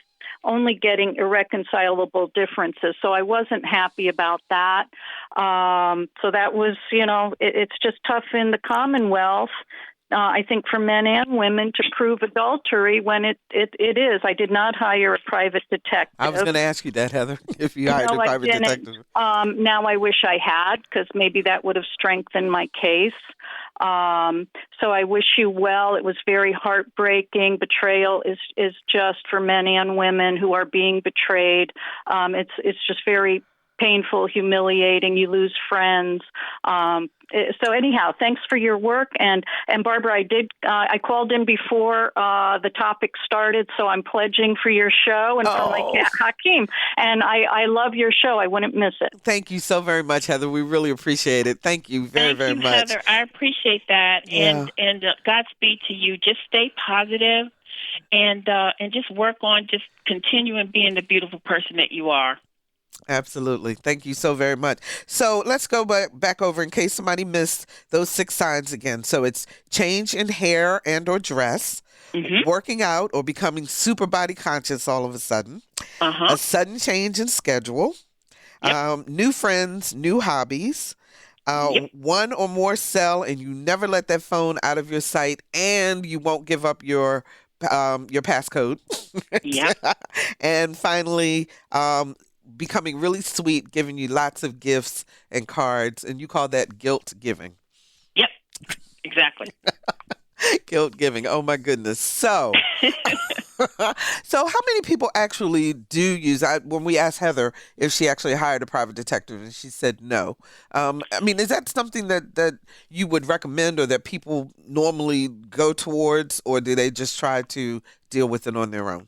only getting irreconcilable differences. So I wasn't happy about that. So that was, it's just tough in the Commonwealth. I think for men and women to prove adultery when it is. I did not hire a private detective. I was going to ask you that, Heather, if you hired a private detective. Now I wish I had, because maybe that would have strengthened my case. So I wish you well. It was very heartbreaking. Betrayal is just for men and women who are being betrayed. It's just very painful, humiliating. You lose friends. So anyhow, thanks for your work. And Barbara, I called in before the topic started, so I'm pledging for your show and for my cat Hakeem. And I love your show. I wouldn't miss it. Thank you so very much, Heather. We really appreciate it. Thank you very much. Heather. I appreciate that. Yeah. And Godspeed to you. Just stay positive and just work on just continuing being the beautiful person that you are. Absolutely. Thank you so very much. So let's go back over in case somebody missed those 6 signs again. So it's change in hair and or dress, working out or becoming super body conscious all of a sudden, a sudden change in schedule, new friends, new hobbies, one or more cell, and you never let that phone out of your sight, and you won't give up your passcode. And finally, becoming really sweet, giving you lots of gifts and cards, and you call that guilt giving. Yep, exactly. Guilt giving. Oh my goodness. So, so how many people actually do use? When we asked Heather if she actually hired a private detective, and she said no. I mean, is that something that you would recommend, or that people normally go towards, or do they just try to deal with it on their own?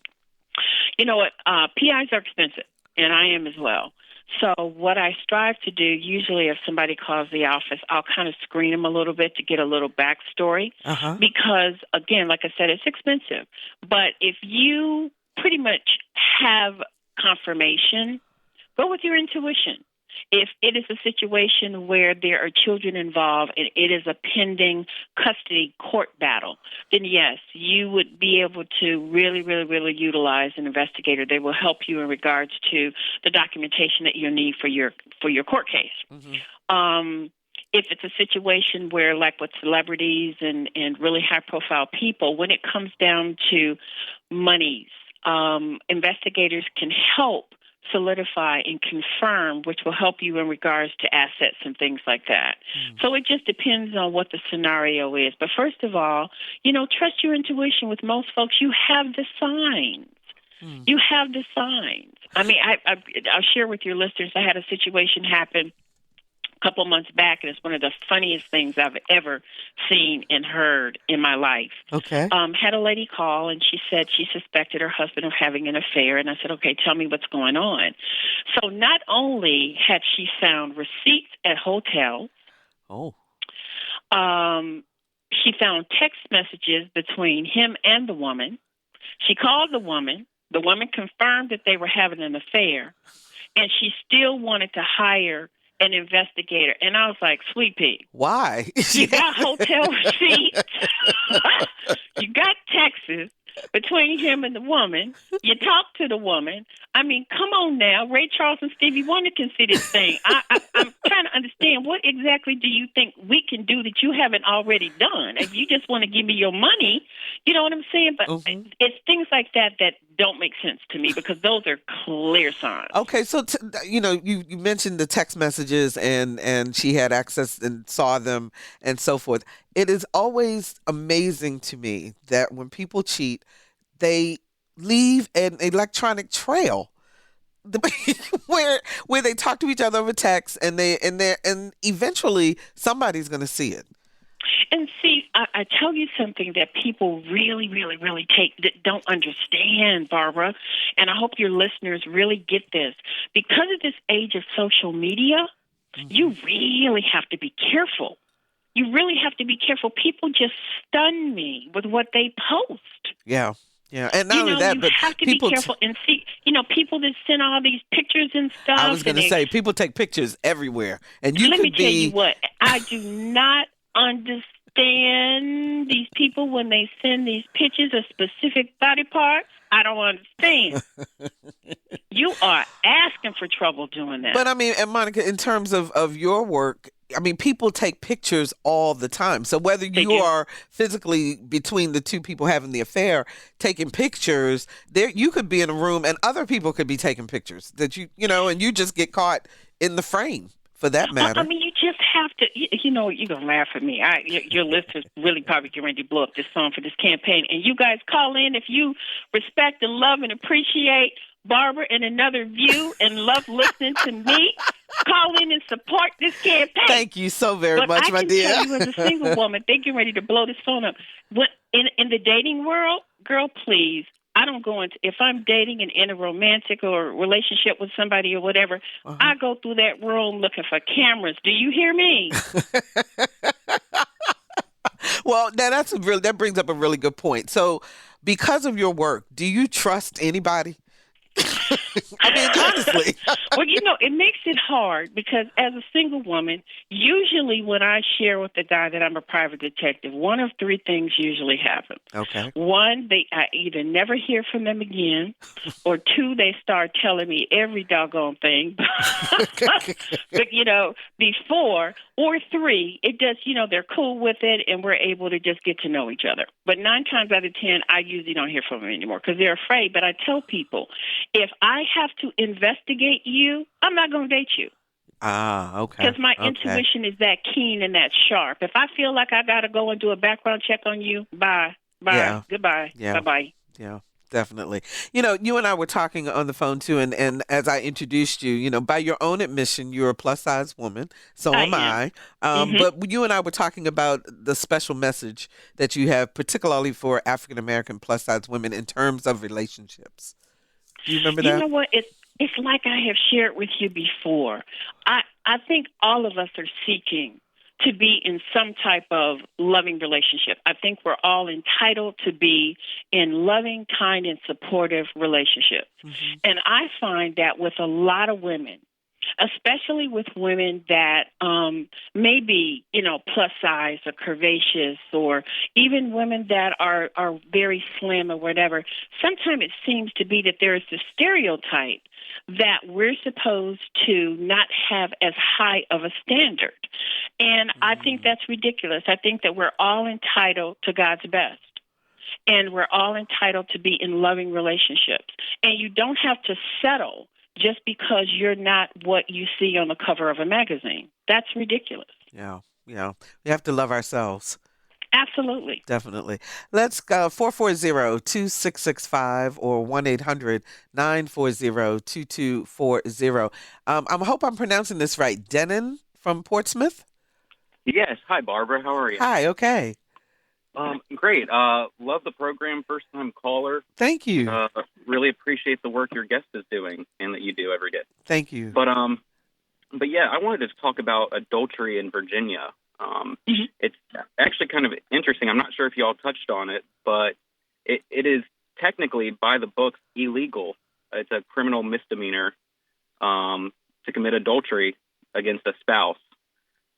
You know what? PIs are expensive. And I am as well. So what I strive to do, usually if somebody calls the office, I'll kind of screen them a little bit to get a little backstory. Because, again, like I said, it's expensive. But if you pretty much have confirmation, go with your intuition. If it is a situation where there are children involved and it is a pending custody court battle, then yes, you would be able to really, really, really utilize an investigator. They will help you in regards to the documentation that you need for your court case. If it's a situation where, like with celebrities and really high-profile people, when it comes down to monies, investigators can help solidify and confirm, which will help you in regards to assets and things like that. So it just depends on what the scenario is. But first of all, trust your intuition. With most folks, you have the signs. You have the signs. I mean, I'll share with your listeners, I had a situation happen a couple months back, and it's one of the funniest things I've ever seen and heard in my life. Okay. Had a lady call, and she said she suspected her husband of having an affair, and I said, okay, tell me what's going on. So not only had she found receipts at hotels, she found text messages between him and the woman. She called the woman. The woman confirmed that they were having an affair, and she still wanted to hire an investigator. And I was like, sweet pea. Why? You got hotel receipts. find the woman. You talk to the woman. I mean, come on now. Ray Charles and Stevie Wonder can see this thing. I'm trying to understand, what exactly do you think we can do that you haven't already done? If you just want to give me your money, you know what I'm saying? But it's things like that that don't make sense to me, because those are clear signs. Okay, so you mentioned the text messages, and she had access and saw them and so forth. It is always amazing to me that when people cheat, they leave an electronic trail where they talk to each other over text, and eventually somebody's going to see it. And see, I tell you something that people really, really, really don't understand, Barbara, and I hope your listeners really get this. Because of this age of social media, you really have to be careful. You really have to be careful. People just stun me with what they post. Yeah. Yeah, and not only that, but you have to people be careful and see. People that send all these pictures and stuff. I was going to say, people take pictures everywhere, and let me tell you what. I do not understand these people when they send these pictures of specific body parts. I don't understand. You are asking for trouble doing that. But I mean, and Monica, in terms of your work, I mean, people take pictures all the time. So whether you are physically between the two people having the affair, taking pictures, you could be in a room and other people could be taking pictures that and you just get caught in the frame, for that matter. I mean, you just have to, you're going to laugh at me. Your listeners really probably get ready to blow up this song for this campaign. And you guys call in if you respect and love and appreciate Barbara and Another View and love listening to me. Call in and support this campaign. Thank you so very much, my dear. I can tell you, as a single woman, they get ready to blow this phone up. In the dating world, girl, please, I don't go into, if I'm dating and in a romantic or relationship with somebody or whatever, I go through that room looking for cameras. Do you hear me? Well, now that brings up a really good point. So, because of your work, do you trust anybody? I mean, honestly. Well, it makes it hard, because as a single woman, usually when I share with the guy that I'm a private detective, one of three things usually happen. Okay. One, I either never hear from them again, or two, they start telling me every doggone thing. But, before, or three, it does, they're cool with it and we're able to just get to know each other. But 9 times out of 10, I usually don't hear from them anymore because they're afraid. But I tell people, if I have to investigate you, I'm not going to date you. Ah, okay. Because my intuition is that keen and that sharp. If I feel like I got to go and do a background check on you, bye, goodbye, bye-bye. Yeah. Definitely. You and I were talking on the phone too, and as I introduced you, by your own admission, you're a plus-size woman. So am I. But you and I were talking about the special message that you have, particularly for African-American plus-size women in terms of relationships. Do you remember that? You know what? It's like I have shared with you before. I think all of us are seeking to be in some type of loving relationship. I think we're all entitled to be in loving, kind, and supportive relationships. Mm-hmm. And I find that with a lot of women, especially with women that may be, plus size or curvaceous, or even women that are very slim or whatever, sometimes it seems to be that there is this stereotype that we're supposed to not have as high of a standard. And I think that's ridiculous. I think that we're all entitled to God's best. And we're all entitled to be in loving relationships. And you don't have to settle just because you're not what you see on the cover of a magazine. That's ridiculous. Yeah. We have to love ourselves. Absolutely. Definitely. Let's go 440-2665 or 1-800-940-2240. I hope I'm pronouncing this right. Denon from Portsmouth? Yes. Hi, Barbara. How are you? Hi. Okay. Great. Love the program. First time caller. Thank you. Really appreciate the work your guest is doing and that you do every day. Thank you. But yeah, I wanted to talk about adultery in Virginia. It's actually kind of interesting. I'm not sure if y'all touched on it, but it is technically by the books illegal. It's a criminal misdemeanor to commit adultery against a spouse.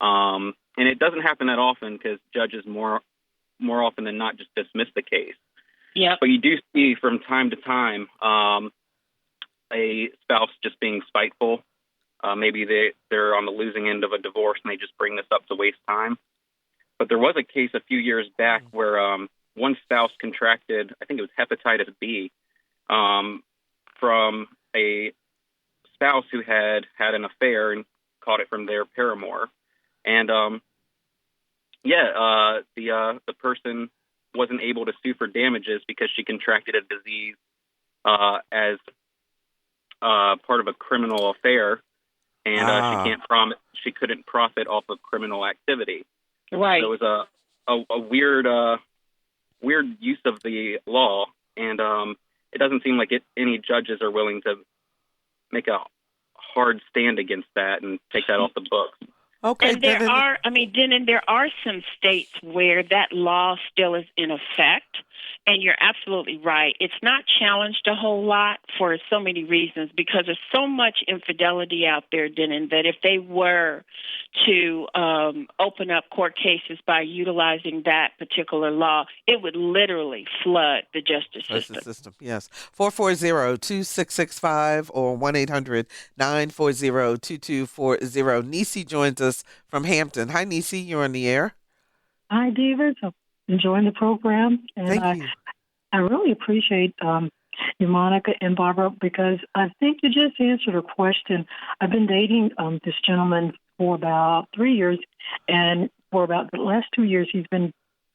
And it doesn't happen that often because judges more often than not just dismiss the case. Yep. But you do see from time to time a spouse just being spiteful. Maybe they're on the losing end of a divorce and they just bring this up to waste time. But there was a case a few years back where one spouse contracted, I think it was hepatitis B, from a spouse who had an affair and caught it from their paramour. And the person wasn't able to sue for damages because she contracted a disease as part of a criminal affair, and she couldn't profit off of criminal activity. Right. So it was a weird use of the law, and it doesn't seem like any judges are willing to make a hard stand against that and take that off the books. Okay. And there are some states where that law still is in effect. And you're absolutely right. It's not challenged a whole lot for so many reasons, because there's so much infidelity out there, Denon, that if they were to open up court cases by utilizing that particular law, it would literally flood the justice system. Yes. 440-2665 or 1-800-940-2240. Nisi joins us from Hampton. Hi, Nisi. You're on the air. Hi, David. Enjoying the program, and Thank you. I really appreciate you, Monica and Barbara, because I think you just answered a question. I've been dating this gentleman for about 3 years, and for about the last 2 years, he's been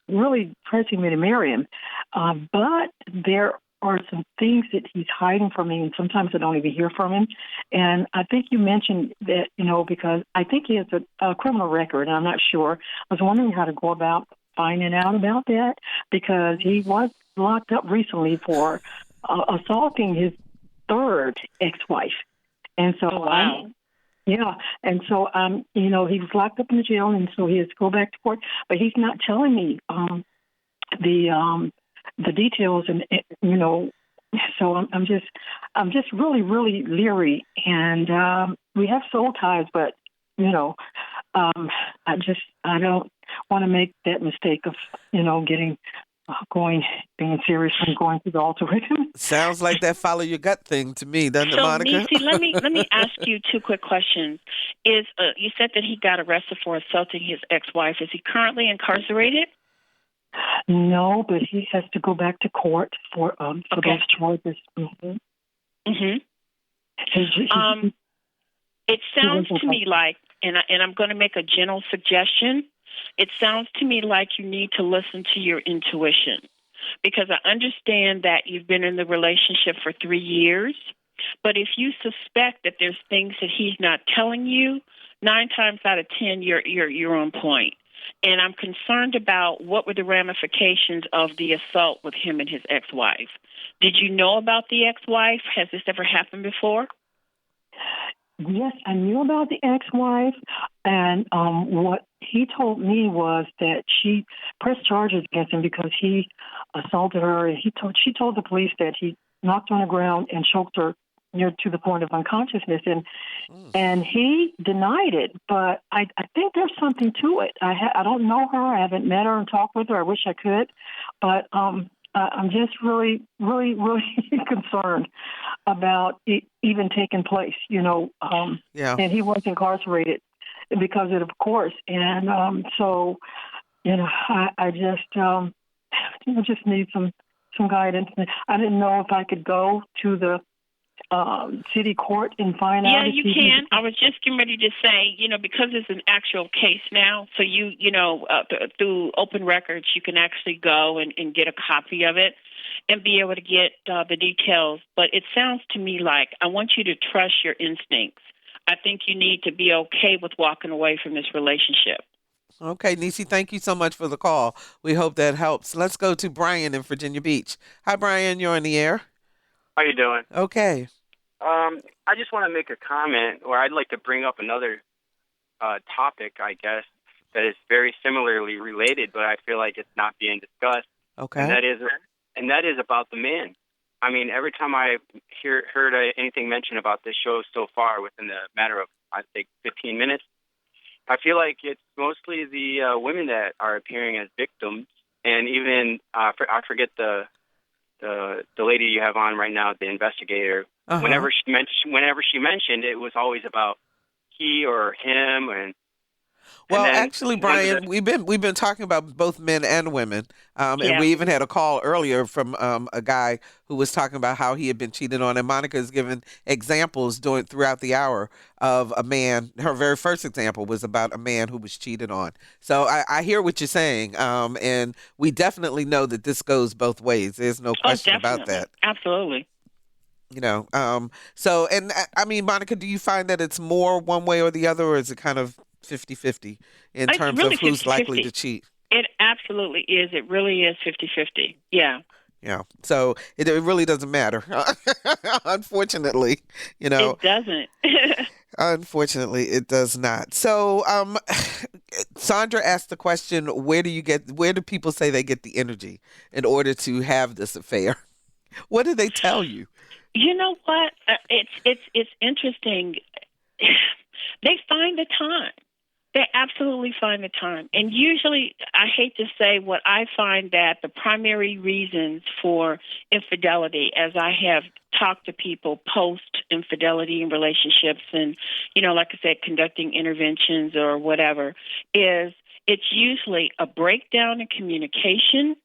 really pressing me to marry him. But there are some things that he's hiding from me, and sometimes I don't even hear from him. And I think you mentioned that, because I think he has a criminal record, and I'm not sure. I was wondering how to go about finding out about that, because he was locked up recently for assaulting his third ex-wife. And so, and so, he was locked up in the jail, and so he has to go back to court. But he's not telling me the details, and so I'm just really, really leery. And we have soul ties, but I don't want to make that mistake of being serious and going to the altar with him. Sounds like that follow your gut thing to me, doesn't it, Monica? Nisi, let me ask you two quick questions. You said that he got arrested for assaulting his ex-wife. Is he currently incarcerated? No, but he has to go back to court for those charges. Mm-hmm. Mm-hmm. It sounds to me like, and I'm going to make a general suggestion. It sounds to me like you need to listen to your intuition, because I understand that you've been in the relationship for 3 years, but if you suspect that there's things that he's not telling you, 9 times out of 10, you're on point. And I'm concerned about what were the ramifications of the assault with him and his ex-wife. Did you know about the ex-wife? Has this ever happened before? Yes, I knew about the ex-wife, and what he told me was that she pressed charges against him because he assaulted her. She told the police that he knocked her on the ground and choked her near to the point of unconsciousness, and he denied it. But I think there's something to it. I don't know her. I haven't met her and talked with her. I wish I could, but I'm just really, really, really concerned about it even taking place, And he was incarcerated because of it, of course. And so, I just need some guidance. I didn't know if I could go to the city court and find out. Yeah, you can. I was just getting ready to say, because it's an actual case now, so through open records, you can actually go and get a copy of it and be able to get the details. But it sounds to me like I want you to trust your instincts. I think you need to be okay with walking away from this relationship. Okay, Nisi, thank you so much for the call. We hope that helps. Let's go to Brian in Virginia Beach. Hi, Brian. You're on the air. How you doing? Okay. I just want to make a comment, or I'd like to bring up another topic, I guess, that is very similarly related, but I feel like it's not being discussed. Okay. And that is about the man. I mean, every time I heard anything mentioned about this show so far, within the matter of, I think, 15 minutes, I feel like it's mostly the women that are appearing as victims, and even I forget the the lady you have on right now, the investigator, whenever she mentioned, it was always about he or him, well, actually, Brian, we've been talking about both men and women, and we even had a call earlier from a guy who was talking about how he had been cheated on, and Monica has given examples throughout the hour of a man. Her very first example was about a man who was cheated on. So I hear what you're saying, and we definitely know that this goes both ways. There's no question about that. Absolutely. You know, so, and I mean, Monica, do you find that it's more one way or the other, or is it kind of 50-50 in terms of who's 50-50. likely to cheat? It absolutely is. It really is 50-50. Yeah. Yeah. So it really doesn't matter. Unfortunately, you know. It doesn't. Unfortunately, it does not. So, Sandra asked the question, where do people say they get the energy in order to have this affair? What do they tell you? You know what? It's interesting. They find the time. They absolutely find the time. And usually, I hate to say what I find that the primary reasons for infidelity, as I have talked to people post-infidelity in relationships and, you know, like I said, conducting interventions or whatever, is it's usually a breakdown in communication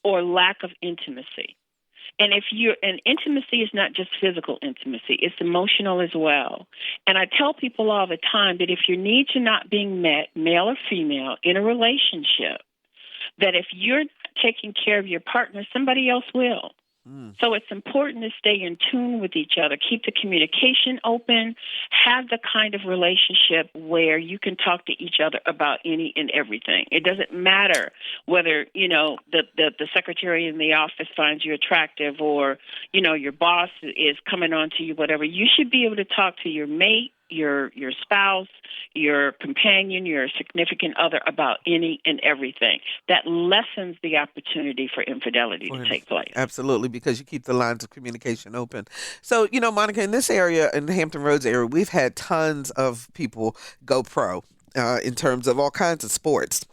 or lack of intimacy. And intimacy is not just physical intimacy, it's emotional as well. And I tell people all the time that if your needs are not being met, male or female, in a relationship, that if you're not taking care of your partner, somebody else will. So it's important to stay in tune with each other, keep the communication open, have the kind of relationship where you can talk to each other about any and everything. It doesn't matter whether, you know, the secretary in the office finds you attractive or, you know, your boss is coming on to you, whatever. You should be able to talk to your mate, your spouse, your companion, your significant other about any and everything. That lessens the opportunity for infidelity to take place. Absolutely, because you keep the lines of communication open. So, you know, Monica, in this area, in the Hampton Roads area, we've had tons of people go pro in terms of all kinds of sports.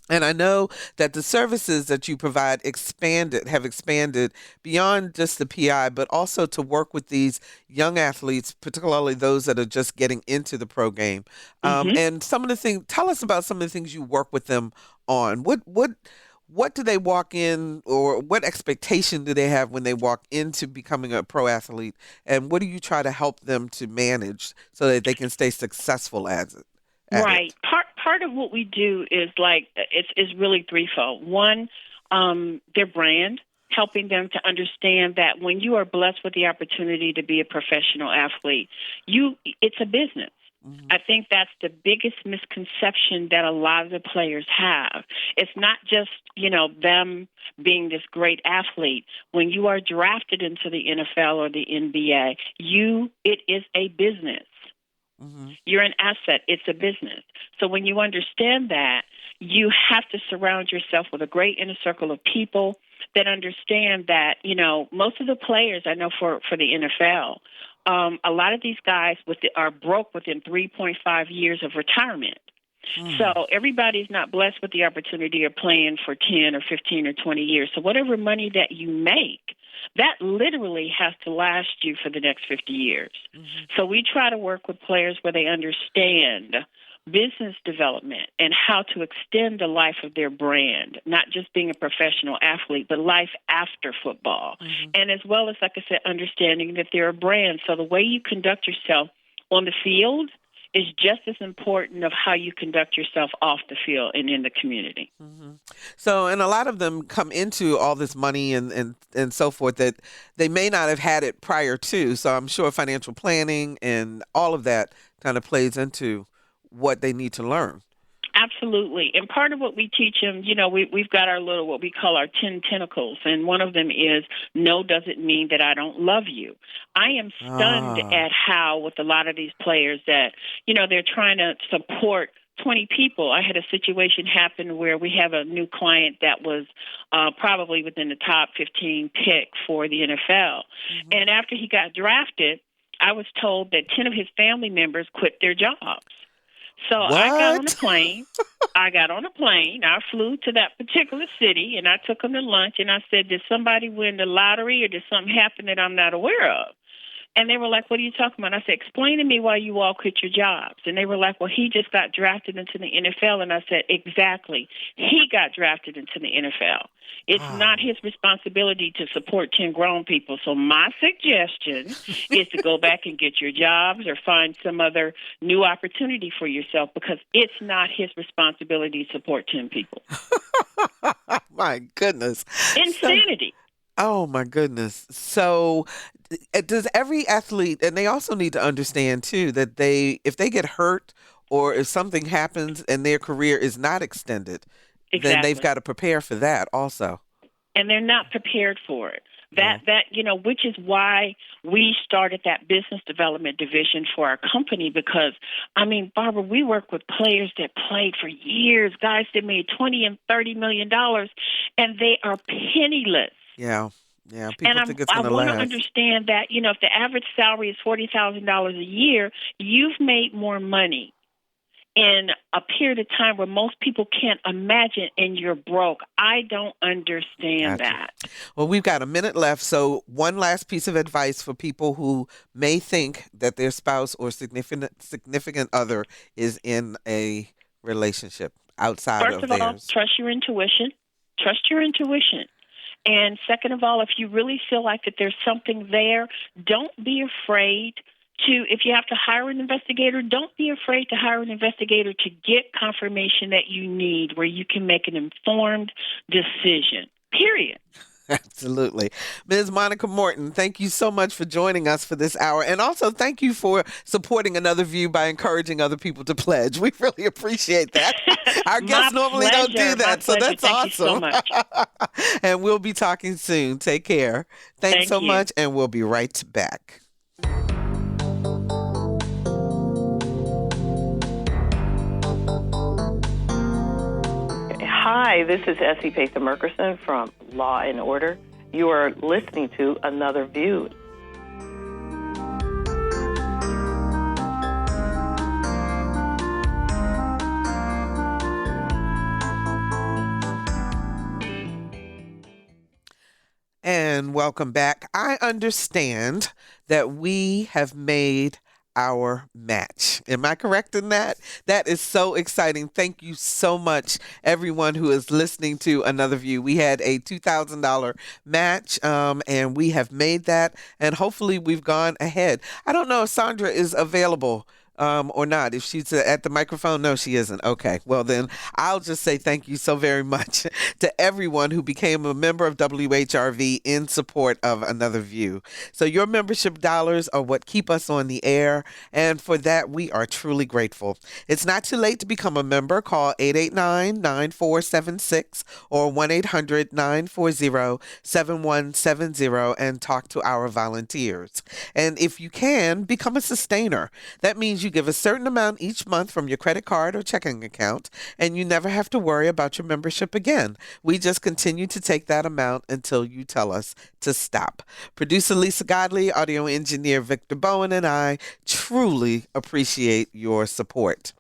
And I know that the services that you provide have expanded beyond just the PI, but also to work with these young athletes, particularly those that are just getting into the pro game. And tell us about some of the things you work with them on. What do they walk in, or what expectation do they have when they walk into becoming a pro athlete? And what do you try to help them to manage so that they can stay successful at it? Right. Part of what we do is it's really threefold. One, their brand, helping them to understand that when you are blessed with the opportunity to be a professional athlete, it's a business. I think that's the biggest misconception that a lot of the players have. It's not just, you know, them being this great athlete. When you are drafted into the NFL or the NBA, it is a business. You're an asset. It's a business. So when you understand that, you have to surround yourself with a great inner circle of people that understand that, you know, most of the players I know for the NFL, a lot of these guys are broke within 3.5 years of retirement. So everybody's not blessed with the opportunity of playing for 10 or 15 or 20 years. So whatever money that you make, that literally has to last you for the next 50 years. So we try to work with players where they understand business development and how to extend the life of their brand, not just being a professional athlete, but life after football. And as well as, like I said, understanding that they're a brand. So the way you conduct yourself on the field is just as important of how you conduct yourself off the field and in the community. So, and a lot of them come into all this money and so forth that they may not have had it prior to. So I'm sure financial planning and all of that kind of plays into what they need to learn. Absolutely. And part of what we teach them, you know, we've got our little, what we call our 10 tentacles. And one of them is, no doesn't mean that I don't love you. I am stunned at how, with a lot of these players that, you know, they're trying to support 20 people. I had a situation happen where we have a new client that was probably within the top 15 pick for the NFL. And after he got drafted, I was told that 10 of his family members quit their jobs. So I got on a What? plane. I flew to that particular city, and I took them to lunch, and I said, did somebody win the lottery or did something happen that I'm not aware of? And they were like, what are you talking about? I said, explain to me why you all quit your jobs. And they were like, well, he just got drafted into the NFL. And I said, exactly. He got drafted into the NFL. It's not his responsibility to support 10 grown people. So my suggestion is to go back and get your jobs or find some other new opportunity for yourself, because it's not his responsibility to support 10 people. My goodness. Insanity. Oh my goodness. So does every athlete, and they also need to understand too that if they get hurt or if something happens and their career is not extended, then they've got to prepare for that also. And they're not prepared for it. Which is why we started that business development division for our company, because, I mean, Barbara, we work with players that played for years, guys that made $20 and $30 million, and they are penniless. Yeah. People think it's going to last. I want to understand that, if the average salary is $40,000 a year, you've made more money in a period of time where most people can't imagine, and you're broke. I don't understand that. Well, we've got a minute left, so one last piece of advice for people who may think that their spouse or significant other is in a relationship outside of theirs. First of all, trust your intuition. Trust your intuition. And second of all, if you really feel like that there's something there, don't be afraid if you have to hire an investigator, don't be afraid to hire an investigator to get confirmation that you need, where you can make an informed decision, period. Absolutely. Ms. Monica Morton, thank you so much for joining us for this hour. And also thank you for supporting Another View by encouraging other people to pledge. We really appreciate that. Our guests normally don't do that, so that's awesome. Thank you so much. And we'll be talking soon. Take care. Thanks so much, and we'll be right back. Hi, this is Essie Patha-Murkerson from Law and Order. You are listening to Another View. And welcome back. I understand that we have made our match. Am I correct in that? That is so exciting. Thank you so much, everyone who is listening to Another View. We had a $2,000 match, and we have made that, and hopefully we've gone ahead. I don't know if Sandra is available or not. If she's at the microphone, no, she isn't. Okay, well then I'll just say thank you so very much to everyone who became a member of WHRV in support of Another View. So your membership dollars are what keep us on the air, and for that we are truly grateful. It's not too late to become a member. Call 889-9476 or 1-800-940-7170 and talk to our volunteers. And if you can, become a sustainer. That means you give a certain amount each month from your credit card or checking account, and you never have to worry about your membership again. We just continue to take that amount until you tell us to stop. Producer Lisa Godley, audio engineer Victor Bowen, and I truly appreciate your support.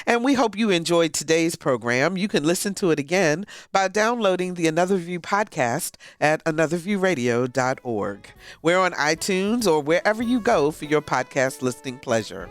And we hope you enjoyed today's program. You can listen to it again by downloading the Another View podcast at anotherviewradio.org. We're on iTunes or wherever you go for your podcast listening pleasure.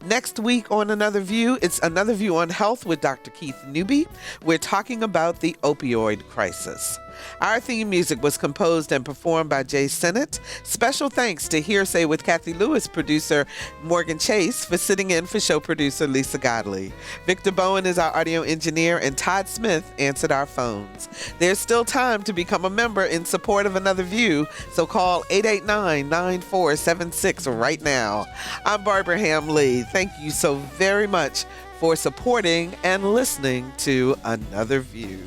Next week on Another View, it's Another View on Health with Dr. Keith Newby. We're talking about the opioid crisis. Our theme music was composed and performed by Jay Sennett. Special thanks to Hearsay with Kathy Lewis producer Morgan Chase for sitting in for show producer Lisa Godley. Victor Bowen is our audio engineer, and Todd Smith answered our phones. There's still time to become a member in support of Another View, so call 889-9476 right now. I'm Barbara Ham Lee. Thank you so very much for supporting and listening to Another View.